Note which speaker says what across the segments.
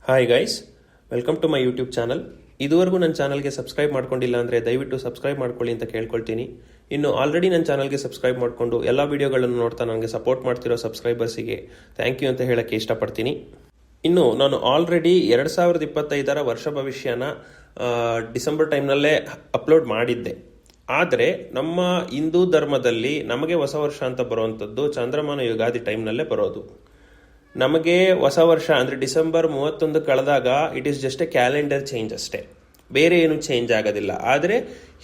Speaker 1: Hi guys, welcome to my YouTube channel. ಇದುವರೆಗೂ ನನ್ನ ಚಾನಲ್ಗೆ ಸಬ್ಸ್ಕ್ರೈಬ್ ಮಾಡ್ಕೊಂಡಿಲ್ಲ ಅಂದರೆ ದಯವಿಟ್ಟು ಸಬ್ಸ್ಕ್ರೈಬ್ ಮಾಡ್ಕೊಳ್ಳಿ ಅಂತ ಕೇಳ್ಕೊಳ್ತೀನಿ. ಇನ್ನು ಆಲ್ರೆಡಿ ನನ್ನ ಚಾನಲ್ಗೆ ಸಬ್ಸ್ಕ್ರೈಬ್ ಮಾಡಿಕೊಂಡು ಎಲ್ಲ ವೀಡಿಯೋಗಳನ್ನು ನೋಡ್ತಾ ನನಗೆ ಸಪೋರ್ಟ್ ಮಾಡ್ತಿರೋ ಸಬ್ಸ್ಕ್ರೈಬರ್ಸಿಗೆ ಥ್ಯಾಂಕ್ ಯು ಅಂತ ಹೇಳೋಕ್ಕೆ ಇಷ್ಟಪಡ್ತೀನಿ. ಇನ್ನು ನಾನು ಆಲ್ರೆಡಿ 2025 ವರ್ಷ ಭವಿಷ್ಯನ ಡಿಸೆಂಬರ್ ಟೈಮ್ನಲ್ಲೇ ಅಪ್ಲೋಡ್ ಮಾಡಿದ್ದೆ. ಆದರೆ ನಮ್ಮ ಹಿಂದೂ ಧರ್ಮದಲ್ಲಿ ನಮಗೆ ಹೊಸ ವರ್ಷ ಅಂತ ಬರುವಂಥದ್ದು ಚಂದ್ರಮಾನ ಯುಗಾದಿ ಟೈಮ್ನಲ್ಲೇ ಬರೋದು. ನಮಗೆ ಹೊಸ ವರ್ಷ ಅಂದರೆ ಡಿಸೆಂಬರ್ 31 ಕಳೆದಾಗ it is just a calendar change ಅಷ್ಟೇ, ಬೇರೆ ಏನು ಚೇಂಜ್ ಆಗೋದಿಲ್ಲ. ಆದರೆ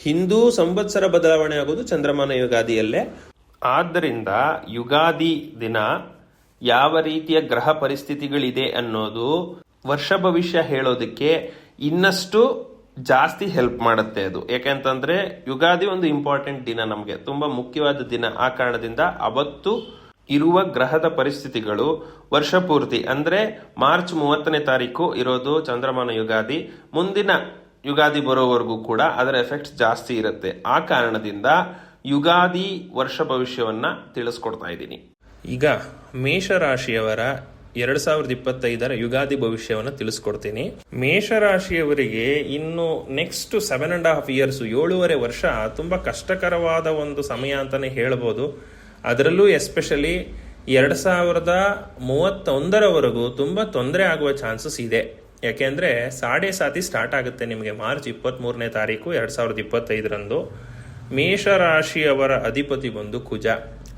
Speaker 1: ಹಿಂದೂ ಸಂವತ್ಸರ ಬದಲಾವಣೆ ಆಗೋದು ಚಂದ್ರಮಾನ ಯುಗಾದಿಯಲ್ಲೇ. ಆದ್ದರಿಂದ ಯುಗಾದಿ ದಿನ ಯಾವ ರೀತಿಯ ಗ್ರಹ ಪರಿಸ್ಥಿತಿಗಳಿದೆ ಅನ್ನೋದು ವರ್ಷ ಭವಿಷ್ಯ ಹೇಳೋದಕ್ಕೆ ಇನ್ನಷ್ಟು ಜಾಸ್ತಿ ಹೆಲ್ಪ್ ಮಾಡುತ್ತೆ. ಅದು ಯಾಕೆಂತಂದ್ರೆ ಯುಗಾದಿ ಒಂದು ಇಂಪಾರ್ಟೆಂಟ್ ದಿನ, ನಮಗೆ ತುಂಬಾ ಮುಖ್ಯವಾದ ದಿನ. ಆ ಕಾರಣದಿಂದ ಅವತ್ತು ಇರುವ ಗ್ರಹದ ಪರಿಸ್ಥಿತಿಗಳು ವರ್ಷ ಪೂರ್ತಿ ಅಂದ್ರೆ ಮಾರ್ಚ್ 30ನೇ ತಾರೀಕು ಇರೋದು ಚಂದ್ರಮಾನ ಯುಗಾದಿ. ಮುಂದಿನ ಯುಗಾದಿ ಬರೋವರೆಗೂ ಕೂಡ ಅದರ ಎಫೆಕ್ಟ್ಸ್ ಜಾಸ್ತಿ ಇರುತ್ತೆ. ಆ ಕಾರಣದಿಂದ ಯುಗಾದಿ ವರ್ಷ ಭವಿಷ್ಯವನ್ನ ತಿಳಿಸ್ಕೊಡ್ತಾ ಇದ್ದೀನಿ. ಈಗ ಮೇಷರಾಶಿಯವರ 2025 ಯುಗಾದಿ ಭವಿಷ್ಯವನ್ನು ತಿಳಿಸ್ಕೊಡ್ತೀನಿ. ಮೇಷರಾಶಿಯವರಿಗೆ ಇನ್ನು ನೆಕ್ಸ್ಟ್ 7.5 years 7.5 ವರ್ಷ ತುಂಬಾ ಕಷ್ಟಕರವಾದ ಒಂದು ಸಮಯ ಅಂತಾನೆ ಹೇಳ್ಬೋದು. ಅದರಲ್ಲೂ ಎಸ್ಪೆಷಲಿ 2031 ತುಂಬಾ ತೊಂದರೆ ಆಗುವ ಚಾನ್ಸಸ್ ಇದೆ. ಯಾಕೆಂದ್ರೆ ಸಾಡೆ ಸಾತಿ ಸ್ಟಾರ್ಟ್ ಆಗುತ್ತೆ ನಿಮಗೆ ಮಾರ್ಚ್ 23ನೇ ತಾರೀಕು 2025 ಮೇಷರಾಶಿಯವರ ಅಧಿಪತಿ ಬಂದು ಕುಜ.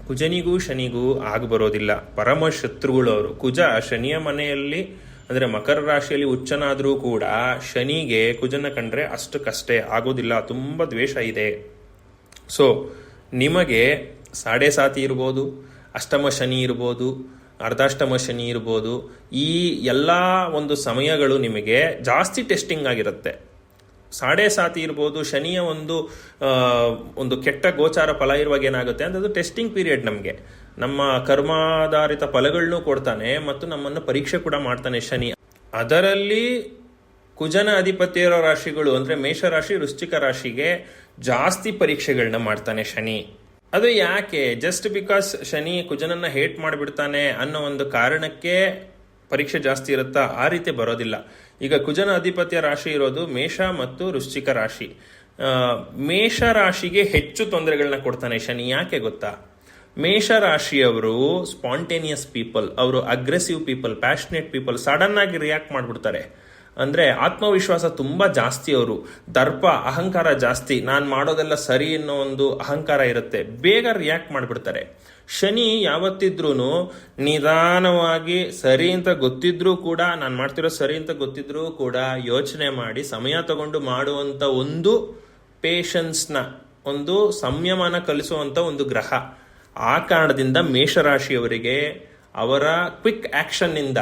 Speaker 1: ಕುಜನಿಗೂ ಶನಿಗೂ ಬರೋದಿಲ್ಲ, ಪರಮ ಶತ್ರುಗಳು ಅವರು. ಕುಜ ಶನಿಯ ಮನೆಯಲ್ಲಿ ಅಂದ್ರೆ ಮಕರ ರಾಶಿಯಲ್ಲಿ ಉಚ್ಚನಾದ್ರೂ ಕೂಡ ಶನಿಗೆ ಕುಜನ ಕಂಡ್ರೆ ಅಷ್ಟಕ್ಕಷ್ಟೇ ಆಗೋದಿಲ್ಲ, ತುಂಬಾ ದ್ವೇಷ ಇದೆ. ಸೊ ನಿಮಗೆ ಸಾಡೆ ಸಾತಿ ಇರ್ಬೋದು, ಅಷ್ಟಮ ಶನಿ ಇರ್ಬೋದು, ಅರ್ಧಾಷ್ಟಮ ಶನಿ ಇರ್ಬೋದು. ಈ ಎಲ್ಲ ಒಂದು ಸಮಯಗಳು ನಿಮಗೆ ಜಾಸ್ತಿ ಟೆಸ್ಟಿಂಗ್ ಆಗಿರುತ್ತೆ. ಸಾಡೆ ಸಾತಿ ಇರ್ಬೋದು, ಶನಿಯ ಒಂದು ಕೆಟ್ಟ ಗೋಚಾರ ಫಲ ಇರುವಾಗ ಏನಾಗುತ್ತೆ ಅಂದ್ರೆ ಅದು ಟೆಸ್ಟಿಂಗ್ ಪೀರಿಯಡ್. ನಮಗೆ ನಮ್ಮ ಕರ್ಮಾಧಾರಿತ ಫಲಗಳನ್ನೂ ಕೊಡ್ತಾನೆ ಮತ್ತು ನಮ್ಮನ್ನು ಪರೀಕ್ಷೆ ಕೂಡ ಮಾಡ್ತಾನೆ ಶನಿ. ಅದರಲ್ಲಿ ಕುಜನ ಅಧಿಪತಿ ಇರೋ ರಾಶಿಗಳು ಅಂದ್ರೆ ಮೇಷರಾಶಿ, ವೃಶ್ಚಿಕ ರಾಶಿಗೆ ಜಾಸ್ತಿ ಪರೀಕ್ಷೆಗಳನ್ನ ಮಾಡ್ತಾನೆ ಶನಿ. ಅದು ಯಾಕೆ? ಜಸ್ಟ್ ಬಿಕಾಸ್ ಶನಿ ಕುಜನನ್ನ ಹೇಟ್ ಮಾಡಿಬಿಡ್ತಾನೆ ಅನ್ನೋ ಒಂದು ಕಾರಣಕ್ಕೆ ಪರೀಕ್ಷೆ ಜಾಸ್ತಿ ಇರುತ್ತಾ? ಆ ರೀತಿ ಬರೋದಿಲ್ಲ. ಈಗ ಕುಜನ ಅಧಿಪತಿಯ ರಾಶಿ ಇರೋದು ಮೇಷ ಮತ್ತು ವೃಶ್ಚಿಕ ರಾಶಿ. ಮೇಷ ರಾಶಿಗೆ ಹೆಚ್ಚು ತೊಂದರೆಗಳನ್ನ ಕೊಡ್ತಾನೆ ಶನಿ. ಯಾಕೆ ಗೊತ್ತಾ? ಮೇಷ ರಾಶಿಯವರು ಸ್ಪಾಂಟೇನಿಯಸ್ ಪೀಪಲ್, ಅವರು aggressive people, passionate people, sudden ಆಗಿ ರಿಯಾಕ್ಟ್ ಮಾಡ್ಬಿಡ್ತಾರೆ. ಅಂದ್ರೆ ಆತ್ಮವಿಶ್ವಾಸ ತುಂಬಾ ಜಾಸ್ತಿ, ಅವರು ದರ್ಪ ಅಹಂಕಾರ ಜಾಸ್ತಿ, ನಾನು ಮಾಡೋದೆಲ್ಲ ಸರಿ ಅನ್ನೋ ಒಂದು ಅಹಂಕಾರ ಇರುತ್ತೆ, ಬೇಗ ರಿಯಾಕ್ಟ್ ಮಾಡ್ಬಿಡ್ತಾರೆ. ಶನಿ ಯಾವತ್ತಿದ್ರೂ ನಿಧಾನವಾಗಿ ಸರಿ ಅಂತ ಗೊತ್ತಿದ್ರೂ ಕೂಡ, ನಾನು ಮಾಡ್ತಿರೋ ಸರಿ ಅಂತ ಗೊತ್ತಿದ್ರೂ ಕೂಡ ಯೋಚನೆ ಮಾಡಿ ಸಮಯ ತಗೊಂಡು ಮಾಡುವಂತ ಒಂದು ಪೇಷನ್ಸ್ನ, ಒಂದು ಸಂಯಮನ ಕಲಿಸುವಂತ ಒಂದು ಗ್ರಹ. ಆ ಕಾರಣದಿಂದ ಮೇಷರಾಶಿಯವರಿಗೆ ಅವರ ಕ್ವಿಕ್ ಆಕ್ಷನ್ ಇಂದ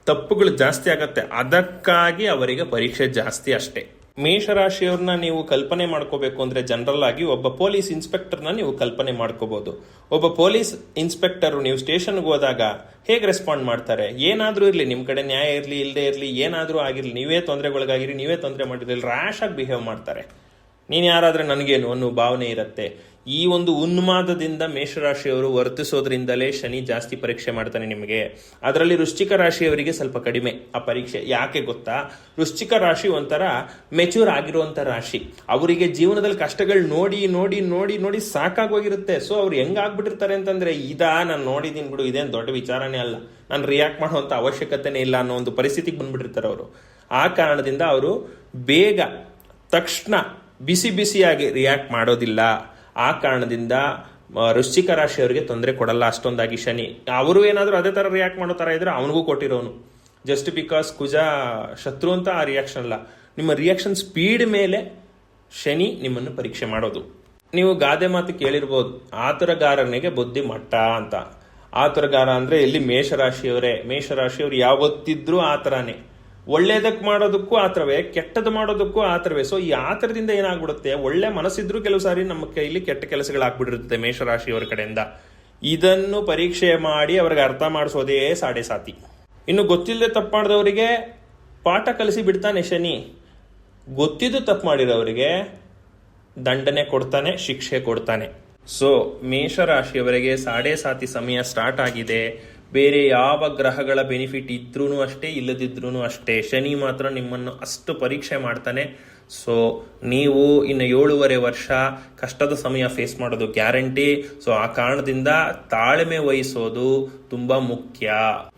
Speaker 1: ತಪ್ಪುಗಳು ಜಾಸ್ತಿ ಆಗತ್ತೆ. ಅದಕ್ಕಾಗಿ ಅವರಿಗೆ ಪರೀಕ್ಷೆ ಜಾಸ್ತಿ ಅಷ್ಟೇ. ಮೇಷರಾಶಿಯವ್ರನ್ನ ನೀವು ಕಲ್ಪನೆ ಮಾಡ್ಕೋಬೇಕು ಅಂದ್ರೆ ಜನರಲ್ ಆಗಿ ಒಬ್ಬ ಪೊಲೀಸ್ ಇನ್ಸ್ಪೆಕ್ಟರ್ನ ನೀವು ಕಲ್ಪನೆ ಮಾಡ್ಕೋಬಹುದು. ಒಬ್ಬ ಪೊಲೀಸ್ ಇನ್ಸ್ಪೆಕ್ಟರ್ ನೀವು ಸ್ಟೇಷನ್ಗೆ ಹೋದಾಗ ಹೇಗೆ ರೆಸ್ಪಾಂಡ್ ಮಾಡ್ತಾರೆ? ಏನಾದ್ರೂ ಇರ್ಲಿ, ನಿಮ್ ಕಡೆ ನ್ಯಾಯ ಇರ್ಲಿ ಇಲ್ಲದೆ ಇರ್ಲಿ, ಏನಾದ್ರೂ ಆಗಿರ್ಲಿ, ನೀವೇ ತೊಂದರೆಗೊಳಗಾಗಿರಿ, ನೀವೇ ತೊಂದರೆ ಮಾಡಿರ್ಲಿ, ರ್ಯಾಶ್ ಆಗಿ ಬಿಹೇವ್ ಮಾಡ್ತಾರೆ. ನೀನ್ ಯಾರಾದ್ರೆ ನನಗೇನು ಅನ್ನೋ ಭಾವನೆ ಇರುತ್ತೆ. ಈ ಒಂದು ಉನ್ಮಾದದಿಂದ ಮೇಷರಾಶಿಯವರು ವರ್ತಿಸೋದ್ರಿಂದಲೇ ಶನಿ ಜಾಸ್ತಿ ಪರೀಕ್ಷೆ ಮಾಡ್ತಾನೆ ನಿಮಗೆ. ಅದರಲ್ಲಿ ವೃಶ್ಚಿಕ ರಾಶಿಯವರಿಗೆ ಸ್ವಲ್ಪ ಕಡಿಮೆ ಆ ಪರೀಕ್ಷೆ. ಯಾಕೆ ಗೊತ್ತಾ? ವೃಶ್ಚಿಕ ರಾಶಿ ಒಂಥರ ಮೆಚೂರ್ ಆಗಿರುವಂತ ರಾಶಿ. ಅವರಿಗೆ ಜೀವನದಲ್ಲಿ ಕಷ್ಟಗಳು ನೋಡಿ ನೋಡಿ ನೋಡಿ ನೋಡಿ ಸಾಕಾಗೋಗಿರುತ್ತೆ. ಸೊ ಅವ್ರು ಹೆಂಗಾಗ್ಬಿಟ್ಟಿರ್ತಾರೆ ಅಂತಂದ್ರೆ, ನಾನು ನೋಡಿದೀನಿ ಬಿಡು, ಇದೇನು ದೊಡ್ಡ ವಿಚಾರನೇ ಅಲ್ಲ, ನಾನು ರಿಯಾಕ್ಟ್ ಮಾಡುವಂತ ಅವಶ್ಯಕತೆನೇ ಇಲ್ಲ ಅನ್ನೋ ಒಂದು ಪರಿಸ್ಥಿತಿಗೆ ಬಂದ್ಬಿಟ್ಟಿರ್ತಾರೆ ಅವರು. ಆ ಕಾರಣದಿಂದ ಅವರು ಬೇಗ ತಕ್ಷಣ ಬಿಸಿ ಬಿಸಿಯಾಗಿ ರಿಯಾಕ್ಟ್ ಮಾಡೋದಿಲ್ಲ. ಆ ಕಾರಣದಿಂದ ವೃಶ್ಚಿಕ ರಾಶಿಯವರಿಗೆ ತೊಂದರೆ ಕೊಡಲ್ಲ ಅಷ್ಟೊಂದಾಗಿ ಶನಿ. ಅವರು ಏನಾದರೂ ಅದೇ ತರ ರಿಯಾಕ್ಟ್ ಮಾಡೋ ತರ ಇದ್ರೆ ಅವನಿಗೂ ಕೊಟ್ಟಿರೋನು. ಜಸ್ಟ್ ಬಿಕಾಸ್ ಕುಜ ಶತ್ರು ಅಂತ ಆ ರಿಯಾಕ್ಷನ್ ಅಲ್ಲ, ನಿಮ್ಮ ರಿಯಾಕ್ಷನ್ ಸ್ಪೀಡ್ ಮೇಲೆ ಶನಿ ನಿಮ್ಮನ್ನು ಪರೀಕ್ಷೆ ಮಾಡೋದು. ನೀವು ಗಾದೆ ಮಾತು ಕೇಳಿರ್ಬೋದು, ಆತುರಗಾರನಿಗೆ ಬುದ್ಧಿ ಮಟ್ಟ ಅಂತ. ಆತುರಗಾರ ಅಂದ್ರೆ ಇಲ್ಲಿ ಮೇಷರಾಶಿಯವರೇ. ಮೇಷರಾಶಿಯವರು ಯಾವತ್ತಿದ್ರೂ ಆತರನೇ. ಒಳ್ಳೇದಕ್ಕೆ ಮಾಡೋದಕ್ಕೂ ಆತರವೇ, ಕೆಟ್ಟದ್ದು ಮಾಡೋದಕ್ಕೂ ಆತರವೇ. ಸೊ ಈ ಆತರದಿಂದ ಏನಾಗ್ಬಿಡುತ್ತೆ, ಒಳ್ಳೆ ಮನಸ್ಸಿದ್ರು ಕೆಲವು ಸಾರಿ ನಮ್ಮ ಕೈಲಿ ಕೆಟ್ಟ ಕೆಲಸಗಳಾಗ್ಬಿಟ್ಟಿರುತ್ತೆ ಮೇಷರಾಶಿಯವರ ಕಡೆಯಿಂದ. ಇದನ್ನು ಪರೀಕ್ಷೆ ಮಾಡಿ ಅವ್ರಿಗೆ ಅರ್ಥ ಮಾಡಿಸೋದೇ ಸಾಡೆ ಸಾತಿ. ಇನ್ನು ಗೊತ್ತಿಲ್ಲದೆ ತಪ್ಪು ಮಾಡಿದವರಿಗೆ ಪಾಠ ಕಲಿಸಿ ಬಿಡ್ತಾನೆ ಶನಿ. ಗೊತ್ತಿದ್ದು ತಪ್ಪು ಮಾಡಿರೋರಿಗೆ ದಂಡನೆ ಕೊಡ್ತಾನೆ, ಶಿಕ್ಷೆ ಕೊಡ್ತಾನೆ. ಸೊ ಮೇಷರಾಶಿಯವರಿಗೆ ಸಾಡೆ ಸಾತಿ ಸಮಯ ಸ್ಟಾರ್ಟ್ ಆಗಿದೆ. ಬೇರೆ ಯಾವ ಗ್ರಹಗಳ ಬೆನಿಫಿಟ್ ಇದ್ರೂ ಅಷ್ಟೇ, ಇಲ್ಲದಿದ್ರೂ ಅಷ್ಟೇ. ಶನಿ ಮಾತ್ರ ನಿಮ್ಮನ್ನು ಅಷ್ಟು ಪರೀಕ್ಷೆ ಮಾಡ್ತಾನೆ. ಸೊ ನೀವು ಇನ್ನು 7.5 ವರ್ಷ ಕಷ್ಟದ ಸಮಯ ಫೇಸ್ ಮಾಡೋದು ಗ್ಯಾರಂಟಿ. ಸೊ ಆ ಕಾರಣದಿಂದ ತಾಳ್ಮೆ ವಹಿಸೋದು ತುಂಬಾ ಮುಖ್ಯ.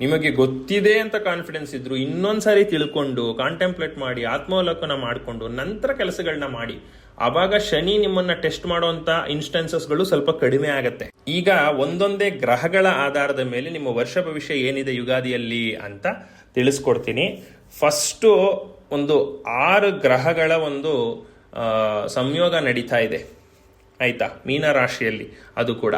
Speaker 1: ನಿಮಗೆ ಗೊತ್ತಿದೆ ಅಂತ ಕಾನ್ಫಿಡೆನ್ಸ್ ಇದ್ರು ಇನ್ನೊಂದ್ಸಾರಿ ತಿಳ್ಕೊಂಡು ಕಾಂಟೆಂಪ್ಲೇಟ್ ಮಾಡಿ ಆತ್ಮಾವಲೋಕನ ಮಾಡಿಕೊಂಡು ನಂತರ ಕೆಲಸಗಳನ್ನ ಮಾಡಿ. ಆವಾಗ ಶನಿ ನಿಮ್ಮನ್ನ ಟೆಸ್ಟ್ ಮಾಡುವಂತ ಇನ್ಸ್ಟೆನ್ಸಸ್ಗಳು ಸ್ವಲ್ಪ ಕಡಿಮೆ ಆಗತ್ತೆ. ಈಗ ಒಂದೊಂದೇ ಗ್ರಹಗಳ ಆಧಾರದ ಮೇಲೆ ನಿಮ್ಮ ವರ್ಷ ಭವಿಷ್ಯ ಏನಿದೆ ಯುಗಾದಿಯಲ್ಲಿ ಅಂತ ತಿಳಿಸ್ಕೊಡ್ತೀನಿ. ಫಸ್ಟು ಒಂದು 6 ಗ್ರಹಗಳ ಒಂದು ಸಂಯೋಗ ನಡೀತಾ ಇದೆ, ಆಯ್ತಾ, ಮೀನರಾಶಿಯಲ್ಲಿ ಅದು ಕೂಡ.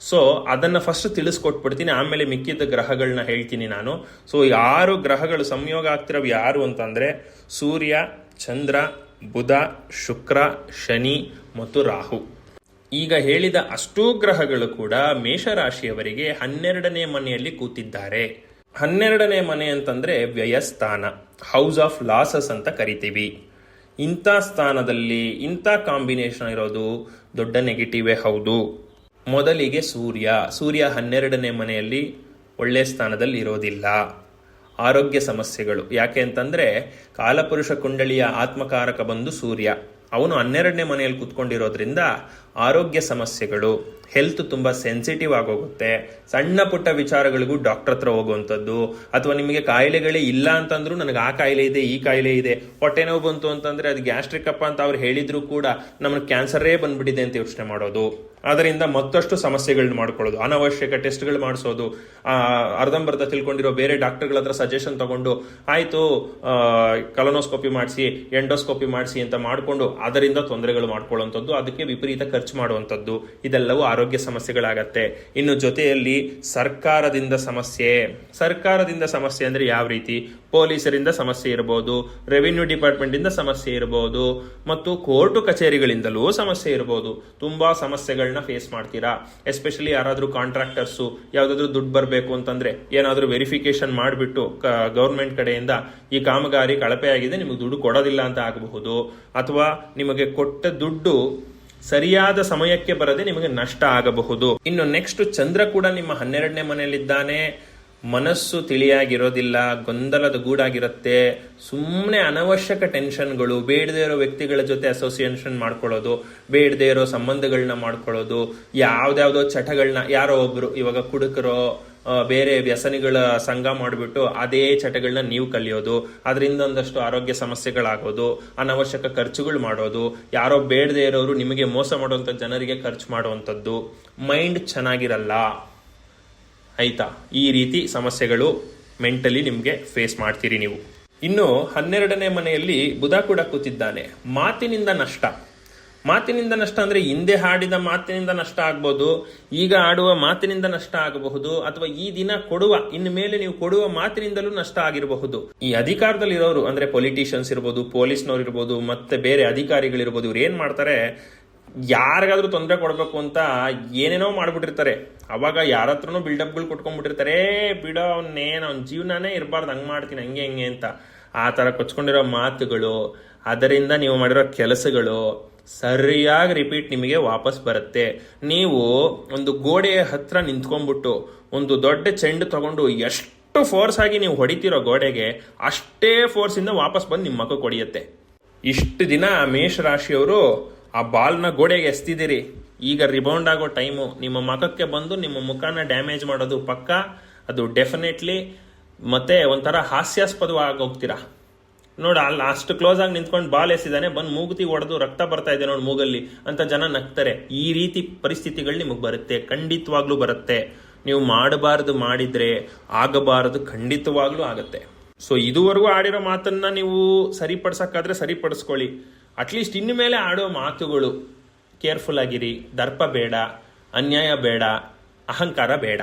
Speaker 1: ಸೊ ಅದನ್ನು ಫಸ್ಟ್ ತಿಳಿಸ್ಕೊಟ್ಬಿಡ್ತೀನಿ, ಆಮೇಲೆ ಮಿಕ್ಕಿದ ಗ್ರಹಗಳನ್ನ ಹೇಳ್ತೀನಿ ನಾನು. ಸೊ ಈ 6 ಗ್ರಹಗಳು ಸಂಯೋಗ ಆಗ್ತಿರೋವು ಯಾರು ಅಂತಂದರೆ ಸೂರ್ಯ, ಚಂದ್ರ, ಬುಧ, ಶುಕ್ರ, ಶನಿ ಮತ್ತು ರಾಹು. ಈಗ ಹೇಳಿದ ಅಷ್ಟೂ ಗ್ರಹಗಳು ಕೂಡ ಮೇಷರಾಶಿಯವರಿಗೆ 12ನೇ ಮನೆಯಲ್ಲಿ ಕೂತಿದ್ದಾರೆ. 12ನೇ ಮನೆ ಅಂತಂದ್ರೆ ವ್ಯಯಸ್ಥಾನ, ಹೌಸ್ ಆಫ್ ಲಾಸಸ್ ಅಂತ ಕರಿತೀವಿ. ಇಂಥ ಸ್ಥಾನದಲ್ಲಿ ಇಂಥ ಕಾಂಬಿನೇಷನ್ ಇರೋದು ದೊಡ್ಡ ನೆಗೆಟಿವೇ ಹೌದು. ಮೊದಲಿಗೆ ಸೂರ್ಯ 12ನೇ ಮನೆಯಲ್ಲಿ ಒಳ್ಳೆ ಸ್ಥಾನದಲ್ಲಿ ಇರೋದಿಲ್ಲ. ಆರೋಗ್ಯ ಸಮಸ್ಯೆಗಳು, ಯಾಕೆ ಅಂತಂದ್ರೆ ಕಾಲಪುರುಷ ಕುಂಡಲಿಯ ಆತ್ಮಕಾರಕ ಬಂದು ಸೂರ್ಯ, ಅವನು 12ನೇ ಮನೆಯಲ್ಲಿ ಕೂತ್ಕೊಂಡಿರೋದ್ರಿಂದ ಆರೋಗ್ಯ ಸಮಸ್ಯೆಗಳು, ಹೆಲ್ತ್ ತುಂಬಾ ಸೆನ್ಸಿಟಿವ್ ಆಗೋಗುತ್ತೆ. ಸಣ್ಣ ಪುಟ್ಟ ವಿಚಾರಗಳಿಗೂ ಡಾಕ್ಟರ್ ಹತ್ರ ಹೋಗುವಂಥದ್ದು, ಅಥವಾ ನಿಮಗೆ ಕಾಯಿಲೆಗಳೇ ಇಲ್ಲ ಅಂತಂದ್ರೂ ನನಗೆ ಆ ಕಾಯಿಲೆ ಇದೆ, ಈ ಕಾಯಿಲೆ ಇದೆ, ಹೊಟ್ಟೆ ನೋವು ಬಂತು ಅಂತಂದ್ರೆ ಅದು ಗ್ಯಾಸ್ಟ್ರಿಕ್ ಅಪ್ಪ ಅಂತ ಅವ್ರು ಹೇಳಿದ್ರು ಕೂಡ ನಮಗೆ ಕ್ಯಾನ್ಸರೇ ಬಂದ್ಬಿಟ್ಟಿದೆ ಅಂತ ಯೋಚನೆ ಮಾಡೋದು. ಅದರಿಂದ ಮತ್ತಷ್ಟು ಸಮಸ್ಯೆಗಳನ್ನ ಮಾಡ್ಕೊಳ್ಳೋದು, ಅನವಶ್ಯಕ ಟೆಸ್ಟ್ಗಳು ಮಾಡಿಸೋದು, ಅರ್ಧಂಬರ್ಧ ತಿಳ್ಕೊಂಡಿರೋ ಬೇರೆ ಡಾಕ್ಟರ್ಗಳ ಹತ್ರ ಸಜೆಷನ್ ತಗೊಂಡು ಆಯ್ತು ಕಲೋನೋಸ್ಕೋಪಿ ಮಾಡಿಸಿ, ಎಂಡೋಸ್ಕೋಪಿ ಮಾಡಿಸಿ ಅಂತ ಮಾಡಿಕೊಂಡು ಅದರಿಂದ ತೊಂದರೆಗಳು ಮಾಡ್ಕೊಳ್ಳುವಂಥದ್ದು, ಅದಕ್ಕೆ ವಿಪರೀತ ಖರ್ಚು ಮಾಡುವಂಥದ್ದು, ಇದೆಲ್ಲವೂ ಆರೋಗ್ಯ ಸಮಸ್ಯೆಗಳಾಗತ್ತೆ. ಇನ್ನು ಜೊತೆಯಲ್ಲಿ ಸರ್ಕಾರದಿಂದ ಸಮಸ್ಯೆ ಅಂದ್ರೆ ಯಾವ ರೀತಿ? ಪೊಲೀಸರಿಂದ ಸಮಸ್ಯೆ ಇರಬಹುದು, ರೆವಿನ್ಯೂ ಡಿಪಾರ್ಟ್ಮೆಂಟ್ ಇಂದ ಸಮಸ್ಯೆ ಇರಬಹುದು, ಮತ್ತು ಕೋರ್ಟು ಕಚೇರಿಗಳಿಂದಲೂ ಸಮಸ್ಯೆ ಇರಬಹುದು. ತುಂಬಾ ಸಮಸ್ಯೆಗಳನ್ನ ಫೇಸ್ ಮಾಡ್ತೀರಾ. ಎಸ್ಪೆಷಲಿ ಯಾರಾದ್ರೂ ಕಾಂಟ್ರಾಕ್ಟರ್ಸು ಯಾವ್ದಾದ್ರು ದುಡ್ಡು ಬರಬೇಕು ಅಂತಂದ್ರೆ ಏನಾದ್ರೂ ವೆರಿಫಿಕೇಶನ್ ಮಾಡಿಬಿಟ್ಟು ಗೌರ್ಮೆಂಟ್ ಕಡೆಯಿಂದ ಈ ಕಾಮಗಾರಿ ಕಳಪೆ ಆಗಿದೆ, ನಿಮಗೆ ದುಡ್ಡು ಕೊಡೋದಿಲ್ಲ ಅಂತ ಆಗಬಹುದು. ಅಥವಾ ನಿಮಗೆ ಕೊಟ್ಟ ದುಡ್ಡು ಸರಿಯಾದ ಸಮಯಕ್ಕೆ ಬರದೆ ನಿಮಗೆ ನಷ್ಟ ಆಗಬಹುದು. ಇನ್ನು ನೆಕ್ಸ್ಟ್ ಚಂದ್ರ ಕೂಡ ನಿಮ್ಮ 12ನೇ ಮನೆಯಲ್ಲಿದ್ದಾನೆ. ಮನಸ್ಸು ತಿಳಿಯಾಗಿರೋದಿಲ್ಲ, ಗೊಂದಲದ ಗೂಡಾಗಿರುತ್ತೆ. ಸುಮ್ಮನೆ ಅನವಶ್ಯಕ ಟೆನ್ಷನ್ಗಳು, ಬೇಡದೇ ಇರೋ ವ್ಯಕ್ತಿಗಳ ಜೊತೆ ಅಸೋಸಿಯೇಷನ್ ಮಾಡ್ಕೊಳ್ಳೋದು, ಬೇಡದೇ ಇರೋ ಸಂಬಂಧಗಳನ್ನ ಮಾಡ್ಕೊಳ್ಳೋದು, ಯಾವ್ದಾವ್ದೋ ಚಟಗಳನ್ನ, ಯಾರೋ ಒಬ್ರು ಇವಾಗ ಕುಡುಕರೋ ಬೇರೆ ವ್ಯಸನಿಗಳ ಸಂಘ ಮಾಡಿಬಿಟ್ಟು ಅದೇ ಚಟಗಳನ್ನ ನೀವು ಕಲಿಯೋದು, ಅದರಿಂದ ಒಂದಷ್ಟು ಆರೋಗ್ಯ ಸಮಸ್ಯೆಗಳಾಗೋದು, ಅನವಶ್ಯಕ ಖರ್ಚುಗಳು ಮಾಡೋದು, ಯಾರೋ ಬೇಡದೇ ಇರೋರು ನಿಮಗೆ ಮೋಸ ಮಾಡುವಂಥ ಜನರಿಗೆ ಖರ್ಚು ಮಾಡುವಂಥದ್ದು, ಮೈಂಡ್ ಚೆನ್ನಾಗಿರಲ್ಲ, ಆಯ್ತಾ. ಈ ರೀತಿ ಸಮಸ್ಯೆಗಳು ಮೆಂಟಲಿ ನಿಮಗೆ ಫೇಸ್ ಮಾಡ್ತೀರಿ ನೀವು. ಇನ್ನು 12ನೇ ಮನೆಯಲ್ಲಿ ಬುಧ ಕೂಡ ಕೂತಿದ್ದಾನೆ. ಮಾತಿನಿಂದ ನಷ್ಟ ಅಂದ್ರೆ ಹಿಂದೆ ಹಾಡಿದ ಮಾತಿನಿಂದ ನಷ್ಟ ಆಗ್ಬೋದು, ಈಗ ಆಡುವ ಮಾತಿನಿಂದ ನಷ್ಟ ಆಗಬಹುದು, ಅಥವಾ ಈ ದಿನ ಇನ್ನು ಮೇಲೆ ನೀವು ಕೊಡುವ ಮಾತಿನಿಂದಲೂ ನಷ್ಟ ಆಗಿರಬಹುದು. ಈ ಅಧಿಕಾರದಲ್ಲಿರೋರು ಅಂದ್ರೆ ಪೊಲಿಟಿಷಿಯನ್ಸ್ ಇರ್ಬೋದು, ಪೊಲೀಸ್ನವ್ರು ಇರ್ಬೋದು, ಮತ್ತೆ ಬೇರೆ ಅಧಿಕಾರಿಗಳಿರ್ಬೋದು, ಇವ್ರು ಏನ್ ಮಾಡ್ತಾರೆ, ಯಾರಿಗಾದ್ರೂ ತೊಂದರೆ ಕೊಡ್ಬೇಕು ಅಂತ ಏನೇನೋ ಮಾಡ್ಬಿಟ್ಟಿರ್ತಾರೆ. ಅವಾಗ ಯಾರ ಹತ್ರನೂ ಬಿಲ್ಡಪ್ಗಳು ಕೊಟ್ಕೊಂಡ್ಬಿಟ್ಟಿರ್ತಾರೆ, ಬಿಡೋ ಅವ್ನ ಜೀವನನೇ ಇರಬಾರ್ದು, ಹಂಗ್ ಮಾಡ್ತೀನಿ ಹಂಗೆ ಅಂತ. ಆ ತರ ಕೊಚ್ಕೊಂಡಿರೋ ಮಾತುಗಳು, ಅದರಿಂದ ನೀವು ಮಾಡಿರೋ ಕೆಲಸಗಳು ಸರಿಯಾಗಿ ರಿಪೀಟ್ ನಿಮಗೆ ವಾಪಸ್ ಬರುತ್ತೆ. ನೀವು ಒಂದು ಗೋಡೆಯ ಹತ್ರ ನಿಂತ್ಕೊಂಡ್ಬಿಟ್ಟು ಒಂದು ದೊಡ್ಡ ಚೆಂಡು ತಗೊಂಡು ಎಷ್ಟು ಫೋರ್ಸ್ ಆಗಿ ನೀವು ಹೊಡಿತಿರೋ ಗೋಡೆಗೆ, ಅಷ್ಟೇ ಫೋರ್ಸ್ ಇಂದ ವಾಪಸ್ ಬಂದು ನಿಮ್ಮ ಮಕ್ಕಕ್ಕೆ ಹೊಡೆಯುತ್ತೆ. ಇಷ್ಟು ದಿನ ಮೇಷರಾಶಿಯವರು ಆ ಬಾಲ್ನ ಗೋಡೆಗೆ ಎಸ್ತಿದ್ದೀರಿ, ಈಗ ರಿಬೌಂಡ್ ಆಗೋ ಟೈಮು. ನಿಮ್ಮ ಮಖಕ್ಕೆ ಬಂದು ನಿಮ್ಮ ಮುಖನ ಡ್ಯಾಮೇಜ್ ಮಾಡೋದು ಪಕ್ಕ, ಅದು ಡೆಫಿನೆಟ್ಲಿ. ಮತ್ತೆ ಒಂಥರ ಹಾಸ್ಯಾಸ್ಪದವಾಗಿ ಹೋಗ್ತೀರಾ. ನೋಡಿ, ಅಲ್ಲಿ ಅಷ್ಟು ಕ್ಲೋಸ್ ಆಗಿ ನಿಂತ್ಕೊಂಡು ಬಾಲ್ ಎಸಿದಾನೆ, ಬಂದು ಮೂಗುತಿ ಹೊಡೆದು ರಕ್ತ ಬರ್ತಾ ಇದೆ ನೋಡಿ ಮೂಗಲ್ಲಿ ಅಂತ ಜನ ನಗ್ತಾರೆ. ಈ ರೀತಿ ಪರಿಸ್ಥಿತಿಗಳು ನಿಮಗೆ ಬರುತ್ತೆ, ಖಂಡಿತವಾಗ್ಲೂ ಬರುತ್ತೆ. ನೀವು ಮಾಡಬಾರದು ಮಾಡಿದ್ರೆ ಆಗಬಾರದು ಖಂಡಿತವಾಗ್ಲೂ ಆಗತ್ತೆ. ಸೊ ಇದುವರೆಗೂ ಆಡಿರೋ ಮಾತನ್ನ ನೀವು ಸರಿಪಡಿಸಕ್ಕಾದ್ರೆ ಸರಿಪಡಿಸ್ಕೊಳ್ಳಿ. ಅಟ್ಲೀಸ್ಟ್ ಇನ್ನು ಮೇಲೆ ಆಡೋ ಮಾತುಗಳು ಕೇರ್ಫುಲ್ ಆಗಿರಿ. ದರ್ಪ ಬೇಡ, ಅನ್ಯಾಯ ಬೇಡ, ಅಹಂಕಾರ ಬೇಡ,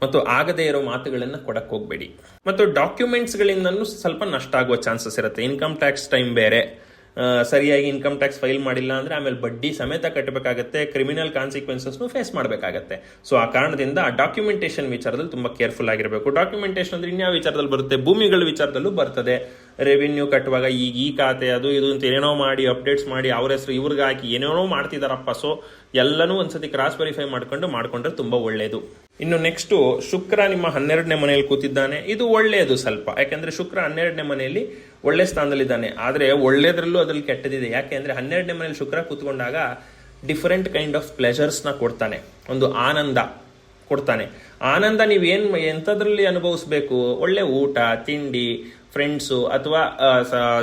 Speaker 1: ಮತ್ತು ಆಗದೇ ಇರೋ ಮಾತುಗಳನ್ನು ಕೊಡಕ್ಕೆ ಹೋಗ್ಬೇಡಿ. ಮತ್ತು ಡಾಕ್ಯುಮೆಂಟ್ಸ್ಗಳಿಂದನೂ ಸ್ವಲ್ಪ ನಷ್ಟ ಆಗುವ ಚಾನ್ಸಸ್ ಇರುತ್ತೆ. ಇನ್ಕಮ್ ಟ್ಯಾಕ್ಸ್ ಟೈಮ್ ಬೇರೆ, ಸರಿಯಾಗಿ ಇನ್ಕಮ್ ಟ್ಯಾಕ್ಸ್ ಫೈಲ್ ಮಾಡಿಲ್ಲ ಅಂದ್ರೆ ಆಮೇಲೆ ಬಡ್ಡಿ ಸಮೇತ ಕಟ್ಟಬೇಕಾಗತ್ತೆ, ಕ್ರಿಮಿನಲ್ ಕಾನ್ಸಿಕ್ವೆನ್ಸಸ್ನು ಫೇಸ್ ಮಾಡಬೇಕಾಗತ್ತೆ. ಸೊ ಆ ಕಾರಣದಿಂದ ಡಾಕ್ಯುಮೆಂಟೇಶನ್ ವಿಚಾರದಲ್ಲಿ ತುಂಬಾ ಕೇರ್ಫುಲ್ ಆಗಿರಬೇಕು. ಡಾಕ್ಯುಮೆಂಟೇಶನ್ ಅಂದ್ರೆ ಇನ್ಯಾವ ವಿಚಾರದಲ್ಲಿ ಬರುತ್ತೆ, ಭೂಮಿಗಳ ವಿಚಾರದಲ್ಲೂ ಬರ್ತದೆ. ರೆವಿನ್ಯೂ ಕಟ್ಟುವಾಗ ಈಗ ಈ ಖಾತೆ ಅದು ಇದು ಅಂತ ಏನೇನೋ ಮಾಡಿ ಅಪ್ಡೇಟ್ಸ್ ಮಾಡಿ ಅವ್ರ ಹೆಸರು ಇವ್ರಿಗೆ ಹಾಕಿ ಏನೇನೋ ಮಾಡ್ತಿದಾರಪ್ಪ. ಸೊ ಎಲ್ಲನೂ ಒಂದ್ಸತಿ ಕ್ರಾಸ್ ವೆರಿಫೈ ಮಾಡ್ಕೊಂಡ್ರೆ ತುಂಬಾ ಒಳ್ಳೇದು. ಇನ್ನು ನೆಕ್ಸ್ಟ್ ಶುಕ್ರ ನಿಮ್ಮ 12ನೇ ಮನೆಯಲ್ಲಿ ಕೂತಿದ್ದಾನೆ. ಇದು ಒಳ್ಳೆಯದು ಸ್ವಲ್ಪ, ಯಾಕಂದ್ರೆ ಶುಕ್ರ 12ನೇ ಮನೆಯಲ್ಲಿ ಒಳ್ಳೆ ಸ್ಥಾನದಲ್ಲಿದ್ದಾನೆ. ಆದ್ರೆ ಒಳ್ಳೇದ್ರಲ್ಲೂ ಅದ್ರಲ್ಲಿ ಕೆಟ್ಟದಿದೆ. ಯಾಕೆಂದ್ರೆ 12ನೇ ಮನೆಯಲ್ಲಿ ಶುಕ್ರ ಕೂತ್ಕೊಂಡಾಗ ಡಿಫರೆಂಟ್ ಕೈಂಡ್ ಆಫ್ ಪ್ಲೆಜರ್ಸ್ನ ಕೊಡ್ತಾನೆ, ಒಂದು ಆನಂದ ಕೊಡ್ತಾನೆ. ಆನಂದ ನೀವೇನ್ ಎಂಥದ್ರಲ್ಲಿ ಅನುಭವಿಸ್ಬೇಕು? ಒಳ್ಳೆ ಊಟ ತಿಂಡಿ, ಫ್ರೆಂಡ್ಸು ಅಥವಾ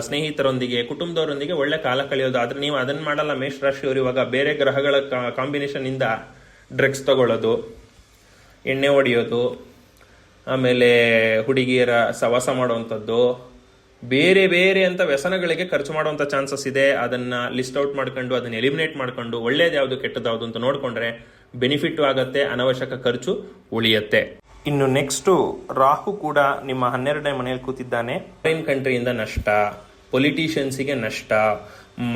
Speaker 1: ಸ್ನೇಹಿತರೊಂದಿಗೆ ಕುಟುಂಬದವರೊಂದಿಗೆ ಒಳ್ಳೆ ಕಾಲ ಕಳೆಯೋದು. ಆದ್ರೆ ನೀವು ಅದನ್ನ ಮಾಡಲ್ಲ. ಮೇಷರಾಶಿಯವರು ಇವಾಗ ಬೇರೆ ಗ್ರಹಗಳ ಕಾಂಬಿನೇಷನ್ ಇಂದ ಡ್ರಗ್ಸ್ ತಗೊಳ್ಳೋದು, ಎಣ್ಣೆ ಹೊಡೆಯೋದು, ಆಮೇಲೆ ಹುಡುಗಿಯರ ಸವಾಸ ಮಾಡುವಂಥದ್ದು, ಬೇರೆ ಬೇರೆ ಅಂತ ವ್ಯಸನಗಳಿಗೆ ಖರ್ಚು ಮಾಡುವಂಥ ಚಾನ್ಸಸ್ ಇದೆ. ಅದನ್ನ ಲಿಸ್ಟ್ ಔಟ್ ಮಾಡ್ಕೊಂಡು ಅದನ್ನ ಎಲಿಮಿನೇಟ್ ಮಾಡ್ಕೊಂಡು ಒಳ್ಳೇದು ಯಾವುದು ಕೆಟ್ಟದ್ದು ಅಂತ ನೋಡ್ಕೊಂಡ್ರೆ ಬೆನಿಫಿಟ್ ಆಗತ್ತೆ, ಅನವಶ್ಯಕ ಖರ್ಚು ಉಳಿಯತ್ತೆ. ಇನ್ನು ನೆಕ್ಸ್ಟ್ ರಾಹು ಕೂಡ ನಿಮ್ಮ 12ನೇ ಮನೆಯಲ್ಲಿ ಕೂತಿದ್ದಾನೆ. ಫಾರಿನ್ ಕಂಟ್ರಿಯಿಂದ ನಷ್ಟ, ಪೊಲಿಟಿಷಿಯನ್ಸಿಗೆ ನಷ್ಟ,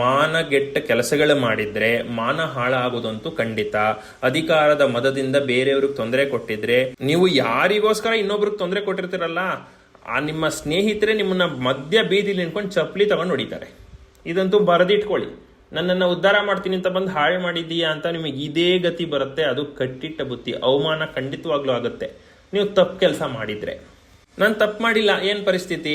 Speaker 1: ಮಾನಗೆಟ್ಟ ಕೆಲಸಗಳು ಮಾಡಿದ್ರೆ ಮಾನ ಹಾಳಾಗೋದಂತೂ ಖಂಡಿತ. ಅಧಿಕಾರದ ಮದದಿಂದ ಬೇರೆಯವ್ರಿಗೆ ತೊಂದರೆ ಕೊಟ್ಟಿದ್ರೆ, ನೀವು ಯಾರಿಗೋಸ್ಕರ ಇನ್ನೊಬ್ರಿಗೆ ತೊಂದರೆ ಕೊಟ್ಟಿರ್ತೀರಲ್ಲ, ಆ ನಿಮ್ಮ ಸ್ನೇಹಿತರೆ ನಿಮ್ಮನ್ನ ಮಧ್ಯ ಬೀದಿಲಿ ನಿಂತ್ಕೊಂಡು ಚಪ್ಪಲಿ ತಗೊಂಡು ಹೊಡಿತಾರೆ. ಇದಂತೂ ಬರೆದಿಟ್ಕೊಳ್ಳಿ. ನನ್ನನ್ನು ಉದ್ಧಾರ ಮಾಡ್ತೀನಿ ಅಂತ ಬಂದು ಹಾಳು ಮಾಡಿದೀಯಾ ಅಂತ ನಿಮಗೆ ಇದೇ ಗತಿ ಬರುತ್ತೆ. ಅದು ಕಟ್ಟಿಟ್ಟ ಬುತ್ತಿ, ಅವಮಾನ ಖಂಡಿತವಾಗ್ಲೂ ಆಗುತ್ತೆ ನೀವು ತಪ್ಪು ಕೆಲಸ ಮಾಡಿದ್ರೆ. ನಾನು ತಪ್ಪು ಮಾಡಿಲ್ಲ, ಏನ್ ಪರಿಸ್ಥಿತಿ?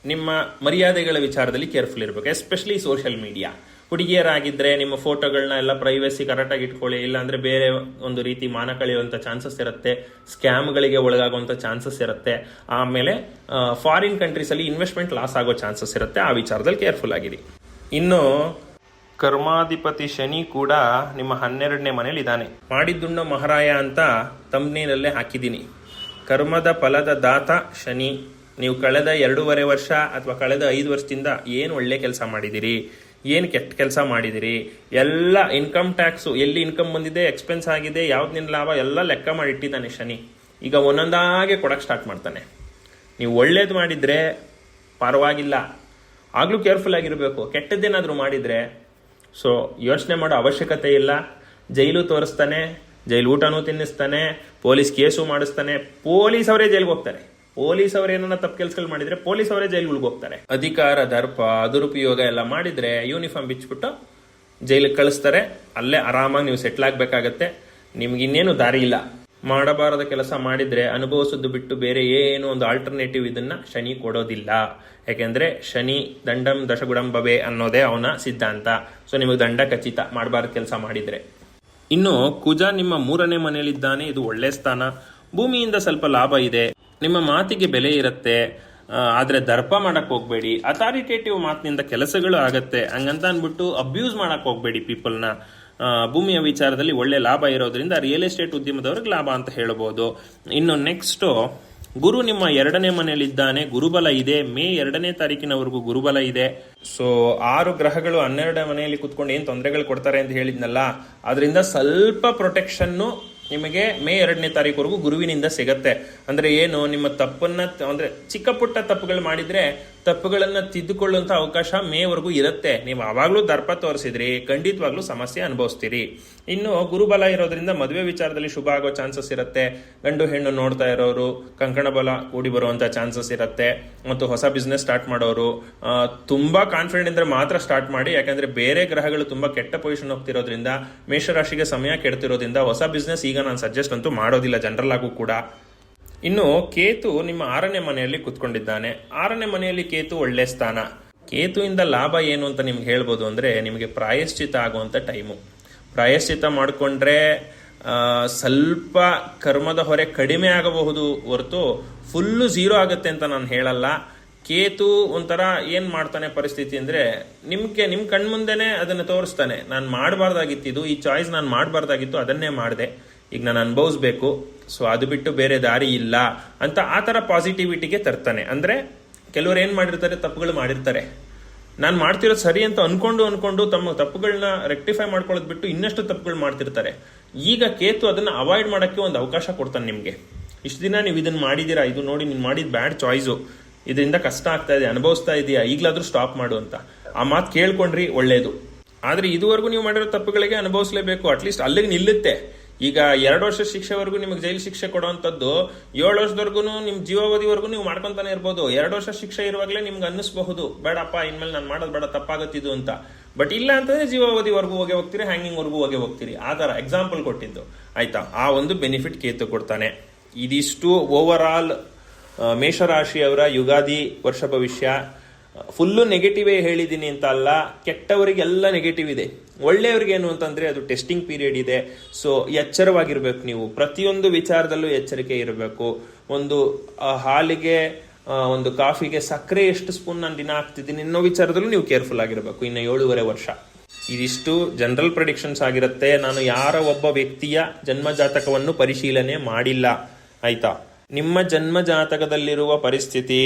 Speaker 1: ನಿಮ್ಮ ಮರ್ಯಾದೆಗಳ ವಿಚಾರದಲ್ಲಿ ಕೇರ್ಫುಲ್ ಇರಬೇಕು, ಎಸ್ಪೆಷಲಿ ಸೋಷಿಯಲ್ ಮೀಡಿಯಾ. ಹುಡುಗಿಯರಾಗಿದ್ರೆ ನಿಮ್ಮ ಫೋಟೋಗಳನ್ನ ಎಲ್ಲ ಪ್ರೈವಸಿ ಕರೆಕ್ಟಾಗಿ ಇಟ್ಕೊಳ್ಳಿ, ಇಲ್ಲಾಂದ್ರೆ ಬೇರೆ ಒಂದು ರೀತಿ ಮಾನ ಕಳೆಯುವಂಥ ಚಾನ್ಸಸ್ ಇರುತ್ತೆ, ಸ್ಕ್ಯಾಮ್ಗಳಿಗೆ ಒಳಗಾಗುವಂಥ ಚಾನ್ಸಸ್ ಇರುತ್ತೆ. ಆಮೇಲೆ ಫಾರಿನ್ ಕಂಟ್ರೀಸ್ ಅಲ್ಲಿ ಇನ್ವೆಸ್ಟ್ಮೆಂಟ್ ಲಾಸ್ ಆಗೋ ಚಾನ್ಸಸ್ ಇರುತ್ತೆ. ಆ ವಿಚಾರದಲ್ಲಿ ಕೇರ್ಫುಲ್ ಆಗಿರಿ. ಇನ್ನು ಕರ್ಮಾಧಿಪತಿ ಶನಿ ಕೂಡ ನಿಮ್ಮ 12ನೇ ಮನೇಲಿ ಇದ್ದಾನೆ. ಮಾಡಿದ್ದುಣ್ಣ ಮಹಾರಾಯ ಅಂತ ತಮ್ನೇನಲ್ಲೇ ಹಾಕಿದ್ದೀನಿ. ಕರ್ಮದ ಫಲದ ದಾತ ಶನಿ. ನೀವು ಕಳೆದ 2.5 ವರ್ಷ ಅಥವಾ ಕಳೆದ 5 ವರ್ಷದಿಂದ ಏನು ಒಳ್ಳೆ ಕೆಲಸ ಮಾಡಿದಿರಿ, ಏನು ಕೆಟ್ಟ ಕೆಲಸ ಮಾಡಿದಿರಿ, ಎಲ್ಲ ಇನ್ಕಮ್ ಟ್ಯಾಕ್ಸು, ಎಲ್ಲಿ ಇನ್ಕಮ್ ಬಂದಿದೆ, ಎಕ್ಸ್ಪೆನ್ಸ್ ಆಗಿದೆ, ಯಾವ್ದು ನಿನ್ನ ಲಾಭ ಎಲ್ಲ ಲೆಕ್ಕ ಮಾಡಿಟ್ಟಿದ್ದಾನೆ ಶನಿ. ಈಗ ಒಂದೊಂದಾಗೆ ಕೊಡಕ್ಕೆ ಸ್ಟಾರ್ಟ್ ಮಾಡ್ತಾನೆ. ನೀವು ಒಳ್ಳೇದು ಮಾಡಿದ್ರೆ ಪರವಾಗಿಲ್ಲ, ಆಗ್ಲೂ ಕೇರ್ಫುಲ್ ಆಗಿರಬೇಕು. ಕೆಟ್ಟದ್ದೇನಾದ್ರೂ ಮಾಡಿದ್ರೆ ಸೊ ಯೋಚನೆ ಮಾಡೋ ಅವಶ್ಯಕತೆ ಇಲ್ಲ. ಜೈಲು ತೋರಿಸ್ತಾನೆ, ಜೈಲು ಊಟನೂ ತಿನ್ನಿಸ್ತಾನೆ, ಪೊಲೀಸ್ ಕೇಸು ಮಾಡಿಸ್ತಾನೆ, ಪೊಲೀಸ್ ಅವರೇ ಜೈಲ್ಗೆ ಹೋಗ್ತಾರೆ. ಪೊಲೀಸ್ ಅವರೇನ ತಪ್ಪು ಕೆಲಸಗಳು ಮಾಡಿದ್ರೆ ಪೊಲೀಸ್ ಅವರೇ ಜೈಲ್ಗಳಿಗೆ ಹೋಗ್ತಾರೆ. ಅಧಿಕಾರ ದರ್ಪ ದುರುಪಯೋಗ ಎಲ್ಲ ಮಾಡಿದ್ರೆ ಯೂನಿಫಾರ್ಮ್ ಬಿಚ್ಚಿಬಿಟ್ಟು ಜೈಲಿಗೆ ಕಳಿಸ್ತಾರೆ. ಅಲ್ಲೇ ಆರಾಮಾಗಿ ನೀವು ಸೆಟ್ಲ್ ಆಗ್ಬೇಕಾಗತ್ತೆ. ನಿಮ್ಗೆ ಇನ್ನೇನು ದಾರಿ ಇಲ್ಲ. ಮಾಡಬಾರದ ಕೆಲಸ ಮಾಡಿದ್ರೆ ಅನುಭವಿಸೋದು ಬಿಟ್ಟು ಬೇರೆ ಏನು ಒಂದು ಆಲ್ಟರ್ನೇಟಿವ್ ಇದನ್ನ ಶನಿ ಕೊಡೋದಿಲ್ಲ. ಯಾಕೆಂದ್ರೆ ಶನಿ ದಂಡಂ ದಶಗುಡಂ ಭವೆ ಅನ್ನೋದೇ ಅವನ ಸಿದ್ಧಾಂತ. ಸೊ ನಿಮಗೆ ದಂಡ ಖಚಿತ ಮಾಡಬಾರದ ಕೆಲಸ ಮಾಡಿದ್ರೆ. ಇನ್ನು ಕುಜ ನಿಮ್ಮ 3ನೇ ಮನೆಯಲ್ಲಿದ್ದಾನೆ. ಇದು ಒಳ್ಳೆ ಸ್ಥಾನ. ಭೂಮಿಯಿಂದ ಸ್ವಲ್ಪ ಲಾಭ ಇದೆ. ನಿಮ್ಮ ಮಾತಿಗೆ ಬೆಲೆ ಇರುತ್ತೆ. ಆದ್ರೆ ದರ್ಪ ಮಾಡಕ್ ಹೋಗ್ಬೇಡಿ. ಅಥಾರಿಟೇಟಿವ್ ಮಾತಿನಿಂದ ಕೆಲಸಗಳು ಆಗತ್ತೆ. ಹಂಗಂತ ಅನ್ಬಿಟ್ಟು ಅಬ್ಯೂಸ್ ಮಾಡಕ್ ಹೋಗ್ಬೇಡಿ ಪೀಪಲ್ನ. ಭೂಮಿಯ ವಿಚಾರದಲ್ಲಿ ಒಳ್ಳೆ ಲಾಭ ಇರೋದ್ರಿಂದ ರಿಯಲ್ ಎಸ್ಟೇಟ್ ಉದ್ಯಮದವ್ರಿಗೆ ಲಾಭ ಅಂತ ಹೇಳಬಹುದು. ಇನ್ನು ನೆಕ್ಸ್ಟ್ ಗುರು ನಿಮ್ಮ 2ನೇ ಮನೆಯಲ್ಲಿದ್ದಾನೆ. ಗುರುಬಲ ಇದೆ. ಮೇ 2ನೇ ತಾರೀಕಿನವರೆಗೂ ಗುರುಬಲ ಇದೆ. ಸೊ 6 ಗ್ರಹಗಳು 12ನೇ ಮನೆಯಲ್ಲಿ ಕುತ್ಕೊಂಡು ಏನ್ ತೊಂದರೆಗಳು ಕೊಡ್ತಾರೆ ಅಂತ ಹೇಳಿದ್ನಲ್ಲ, ಅದರಿಂದ ಸ್ವಲ್ಪ ಪ್ರೊಟೆಕ್ಷನ್ನು ನಿಮಗೆ ಮೇ 2ನೇ ತಾರೀಕುವರೆಗೂ ಗುರುವಿನಿಂದ ಸಿಗತ್ತೆ. ಅಂದ್ರೆ ಏನು, ನಿಮ್ಮ ತಪ್ಪನ್ನ ಅಂದ್ರೆ ಚಿಕ್ಕ ಪುಟ್ಟ ತಪ್ಪುಗಳು ಮಾಡಿದ್ರೆ ತಪ್ಪುಗಳನ್ನ ತಿದ್ದುಕೊಳ್ಳುವಂತ ಅವಕಾಶ ಮೇವರೆಗೂ ಇರುತ್ತೆ. ನೀವು ಆವಾಗ್ಲೂ ದರ್ಪ ತೋರಿಸಿದ್ರಿ ಖಂಡಿತವಾಗ್ಲೂ ಸಮಸ್ಯೆ ಅನುಭವಿಸ್ತೀರಿ. ಇನ್ನು ಗುರುಬಲ ಇರೋದ್ರಿಂದ ಮದುವೆ ವಿಚಾರದಲ್ಲಿ ಶುಭ ಆಗೋ ಚಾನ್ಸಸ್ ಇರುತ್ತೆ. ಗಂಡು ಹೆಣ್ಣು ನೋಡ್ತಾ ಇರೋರು ಕಂಕಣ ಬಲ ಕೂಡಿ ಬರುವಂತ ಚಾನ್ಸಸ್ ಇರುತ್ತೆ. ಮತ್ತು ಹೊಸ ಬಿಸ್ನೆಸ್ ಸ್ಟಾರ್ಟ್ ಮಾಡೋರು ತುಂಬಾ ಕಾನ್ಫಿಡೆಂಟ್ ಇದ್ರೆ ಮಾತ್ರ ಸ್ಟಾರ್ಟ್ ಮಾಡಿ. ಯಾಕಂದ್ರೆ ಬೇರೆ ಗ್ರಹಗಳು ತುಂಬಾ ಕೆಟ್ಟ ಪೊಸಿಷನ್ ಹೋಗ್ತಿರೋದ್ರಿಂದ, ಮೇಷರಾಶಿಗೆ ಸಮಯ ಕೆಡ್ತಿರೋದ್ರಿಂದ ಹೊಸ ಬಿಸ್ನೆಸ್ ಈಗ ನಾನು ಸಜೆಸ್ಟ್ ಅಂತೂ ಮಾಡೋದಿಲ್ಲ ಜನರಲ್ ಆಗು ಕೂಡ. ಇನ್ನು ಕೇತು ನಿಮ್ಮ 6ನೇ ಮನೆಯಲ್ಲಿ ಕುತ್ಕೊಂಡಿದ್ದಾನೆ. 6ನೇ ಮನೆಯಲ್ಲಿ ಕೇತು ಒಳ್ಳೆ ಸ್ಥಾನ. ಕೇತುವಿಂದ ಲಾಭ ಏನು ಅಂತ ನಿಮ್ಗೆ ಹೇಳ್ಬೋದು ಅಂದ್ರೆ, ನಿಮಗೆ ಪ್ರಾಯಶ್ಚಿತ ಆಗುವಂತ ಟೈಮು. ಪ್ರಾಯಶ್ಚಿತ ಮಾಡಿಕೊಂಡ್ರೆ ಸ್ವಲ್ಪ ಕರ್ಮದ ಹೊರೆ ಕಡಿಮೆ ಆಗಬಹುದು ಹೊರತು ಫುಲ್ಲು ಝೀರೋ ಆಗುತ್ತೆ ಅಂತ ನಾನು ಹೇಳಲ್ಲ. ಕೇತು ಒಂಥರ ಏನ್ ಮಾಡ್ತಾನೆ ಪರಿಸ್ಥಿತಿ ಅಂದ್ರೆ, ನಿಮ್ ಕಣ್ಮುಂದೆನೆ ಅದನ್ನ ತೋರಿಸ್ತಾನೆ. ನಾನು ಮಾಡಬಾರ್ದಾಗಿತ್ತು ಈ ಚಾಯ್ಸ್, ನಾನು ಮಾಡಬಾರ್ದಾಗಿತ್ತು ಅದನ್ನೇ ಮಾಡಿದೆ, ಈಗ ನಾನು ಅನುಭವಿಸ್ಬೇಕು, ಸೊ ಅದು ಬಿಟ್ಟು ಬೇರೆ ದಾರಿ ಇಲ್ಲ ಅಂತ ಆ ಥರ ಪಾಸಿಟಿವಿಟಿಗೆ ತರ್ತಾನೆ. ಅಂದ್ರೆ ಕೆಲವರು ಏನ್ ಮಾಡಿರ್ತಾರೆ, ತಪ್ಪುಗಳು ಮಾಡಿರ್ತಾರೆ, ನಾನು ಮಾಡ್ತಿರೋದು ಸರಿ ಅಂತ ಅನ್ಕೊಂಡು ತಮ್ಮ ತಪ್ಪುಗಳನ್ನ ರೆಕ್ಟಿಫೈ ಮಾಡ್ಕೊಳ್ಳೋದು ಬಿಟ್ಟು ಇನ್ನಷ್ಟು ತಪ್ಪುಗಳು ಮಾಡ್ತಿರ್ತಾರೆ. ಈಗ ಕೇತು ಅದನ್ನ ಅವಾಯ್ಡ್ ಮಾಡಕ್ಕೆ ಒಂದು ಅವಕಾಶ ಕೊಡ್ತಾನೆ ನಿಮ್ಗೆ. ಇಷ್ಟು ದಿನ ನೀವು ಇದನ್ನ ಮಾಡಿದೀರಾ, ಇದು ನೋಡಿ ನೀನು ಮಾಡಿದ ಬ್ಯಾಡ್ ಚಾಯ್ಸು, ಇದರಿಂದ ಕಷ್ಟ ಆಗ್ತಾ ಇದೆ, ಅನುಭವಿಸ್ತಾ ಇದೆಯಾ, ಈಗಲಾದ್ರೂ ಸ್ಟಾಪ್ ಮಾಡು ಅಂತ ಆ ಮಾತು ಕೇಳ್ಕೊಂಡ್ರಿ ಒಳ್ಳೇದು. ಆದ್ರೆ ಇದುವರೆಗೂ ನೀವು ಮಾಡಿರೋ ತಪ್ಪುಗಳಿಗೆ ಅನುಭವಿಸ್ಲೇಬೇಕು, ಅಟ್ಲೀಸ್ಟ್ ಅಲ್ಲಿಗೆ ನಿಲ್ಲುತ್ತೆ. ಈಗ 2 ವರ್ಷ ಶಿಕ್ಷೆವರೆಗೂ ನಿಮಗೆ ಜೈಲು ಶಿಕ್ಷೆ ಕೊಡುವಂಥದ್ದು 7 ವರ್ಷದವರೆಗೂ ನಿಮ್ ಜೀವಾವಧಿವರೆಗೂ ನೀವು ಮಾಡ್ಕೊಂತಾನೆ ಇರ್ಬೋದು. 2 ವರ್ಷ ಶಿಕ್ಷೆ ಇರುವಾಗಲೇ ನಿಮ್ಗೆ ಅನ್ನಿಸ್ಬಹುದು ಬೇಡಪ್ಪ ಇನ್ಮೇಲೆ ನಾನು ಮಾಡೋದು ಬೇಡ, ತಪ್ಪಾಗತ್ತಿದ್ದು ಅಂತ. ಬಟ್ ಇಲ್ಲ ಅಂತಂದ್ರೆ ಜೀವಾವಧಿವರೆಗೂ ಹೋಗಿ ಹೋಗ್ತೀರಿ, ಹ್ಯಾಂಗಿಂಗ್ ವರ್ಗೂ ಹೋಗಿ ಹೋಗ್ತೀರಿ. ಆ ತರ ಎಕ್ಸಾಂಪಲ್ ಕೊಟ್ಟಿದ್ದು ಆಯ್ತಾ. ಆ ಒಂದು ಬೆನಿಫಿಟ್ ಕೇತು ಕೊಡ್ತಾನೆ. ಇದಿಷ್ಟು ಓವರ್ ಆಲ್ ಮೇಷರಾಶಿಯವರ ಯುಗಾದಿ ವರ್ಷ ಭವಿಷ್ಯ. ಫುಲ್ಲು ನೆಗೆಟಿವೇ ಹೇಳಿದ್ದೀನಿ ಅಂತ ಅಲ್ಲ, ಕೆಟ್ಟವರಿಗೆಲ್ಲ ನೆಗೆಟಿವ್ ಇದೆ. ಒಳ್ಳೆಯವ್ರಿಗೆ ಏನು ಅಂತಂದ್ರೆ ಅದು ಟೆಸ್ಟಿಂಗ್ ಪೀರಿಯಡ್ ಇದೆ. ಸೊ ಎಚ್ಚರವಾಗಿರ್ಬೇಕು ನೀವು, ಪ್ರತಿಯೊಂದು ವಿಚಾರದಲ್ಲೂ ಎಚ್ಚರಿಕೆ ಇರಬೇಕು. ಒಂದು ಹಾಲಿಗೆ ಒಂದು ಕಾಫಿಗೆ ಸಕ್ಕರೆ ಎಷ್ಟು ಸ್ಪೂನ್ ನಾನು ದಿನ ಹಾಕ್ತಿದ್ದೀನಿ ಅನ್ನೋ ವಿಚಾರದಲ್ಲೂ ನೀವು ಕೇರ್ಫುಲ್ ಆಗಿರಬೇಕು. ಇನ್ನು 7.5 ವರ್ಷ. ಇದಿಷ್ಟು ಜನರಲ್ ಪ್ರೆಡಿಕ್ಷನ್ಸ್ ಆಗಿರುತ್ತೆ. ನಾನು ಯಾರ ಒಬ್ಬ ವ್ಯಕ್ತಿಯ ಜನ್ಮ ಜಾತಕವನ್ನು ಪರಿಶೀಲನೆ ಮಾಡಿಲ್ಲ ಆಯ್ತಾ. ನಿಮ್ಮ ಜನ್ಮ ಜಾತಕದಲ್ಲಿರುವ ಪರಿಸ್ಥಿತಿ,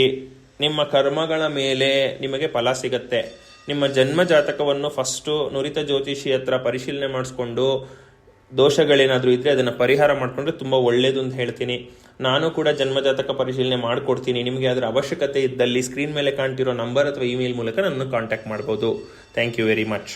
Speaker 1: ನಿಮ್ಮ ಕರ್ಮಗಳ ಮೇಲೆ ನಿಮಗೆ ಫಲ ಸಿಗತ್ತೆ. ನಿಮ್ಮ ಜನ್ಮ ಜಾತಕವನ್ನು ಫಸ್ಟು ನುರಿತ ಜ್ಯೋತಿಷಿ ಹತ್ರ ಪರಿಶೀಲನೆ ಮಾಡಿಸ್ಕೊಂಡು ದೋಷಗಳೇನಾದರೂ ಇದ್ರೆ ಅದನ್ನು ಪರಿಹಾರ ಮಾಡಿಕೊಂಡ್ರೆ ತುಂಬ ಒಳ್ಳೇದು ಅಂತ ಹೇಳ್ತೀನಿ. ನಾನು ಕೂಡ ಜನ್ಮ ಜಾತಕ ಪರಿಶೀಲನೆ ಮಾಡಿಕೊಡ್ತೀನಿ. ನಿಮಗೆ ಅದರ ಅವಶ್ಯಕತೆ ಇದ್ದಲ್ಲಿ ಸ್ಕ್ರೀನ್ ಮೇಲೆ ಕಾಣ್ತಿರೋ ನಂಬರ್ ಅಥವಾ ಇಮೇಲ್ ಮೂಲಕ ನನ್ನನ್ನು ಕಾಂಟ್ಯಾಕ್ಟ್ ಮಾಡ್ಬೋದು. Thank you very much.